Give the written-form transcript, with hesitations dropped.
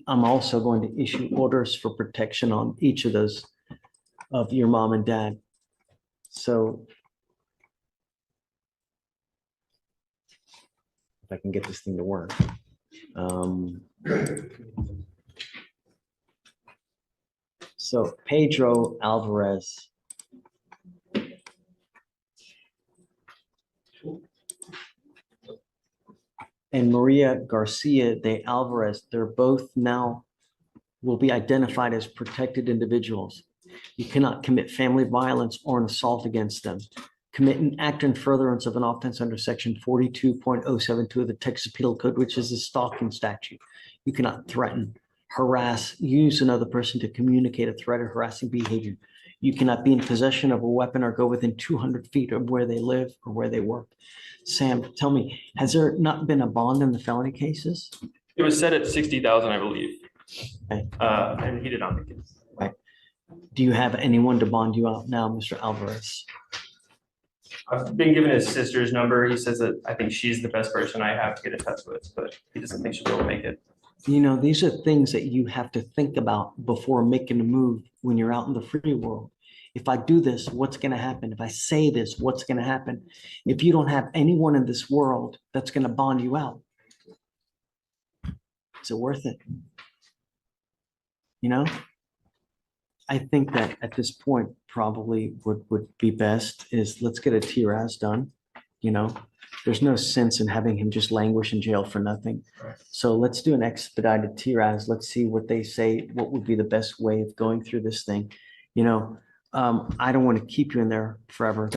I'm also going to issue orders for protection on each of those of your mom and dad. So if I can get this thing to work. So Pedro Alvarez. And Maria Garcia de Alvarez, they're both now will be identified as protected individuals. You cannot commit family violence or an assault against them. Commit an act in furtherance of an offense under section 42.072 of the Texas Penal Code, which is a stalking statute. You cannot threaten, harass, use another person to communicate a threat or harassing behavior. You cannot be in possession of a weapon or go within 200 feet of where they live or where they work. Sam, tell me, has there not been a bond in the felony cases? It was set at 60,000, I believe. Okay. And he did not make it. Right. Do you have anyone to bond you out now, Mr. Alvarez? I've been given his sister's number. He says that I think she's the best person I have to get in touch with, but he doesn't think she'll be able to make it. You know, these are things that you have to think about before making a move when you're out in the free world. If I do this, what's going to happen? If I say this, what's going to happen? If you don't have anyone in this world that's going to bond you out, is it worth it? You know, I think that at this point, probably would be best is let's get a TRAS done. You know, there's no sense in having him just languish in jail for nothing. Right. So let's do an expedited TRAS. Let's see what they say, what would be the best way of going through this thing. You know, I don't want to keep you in there forever.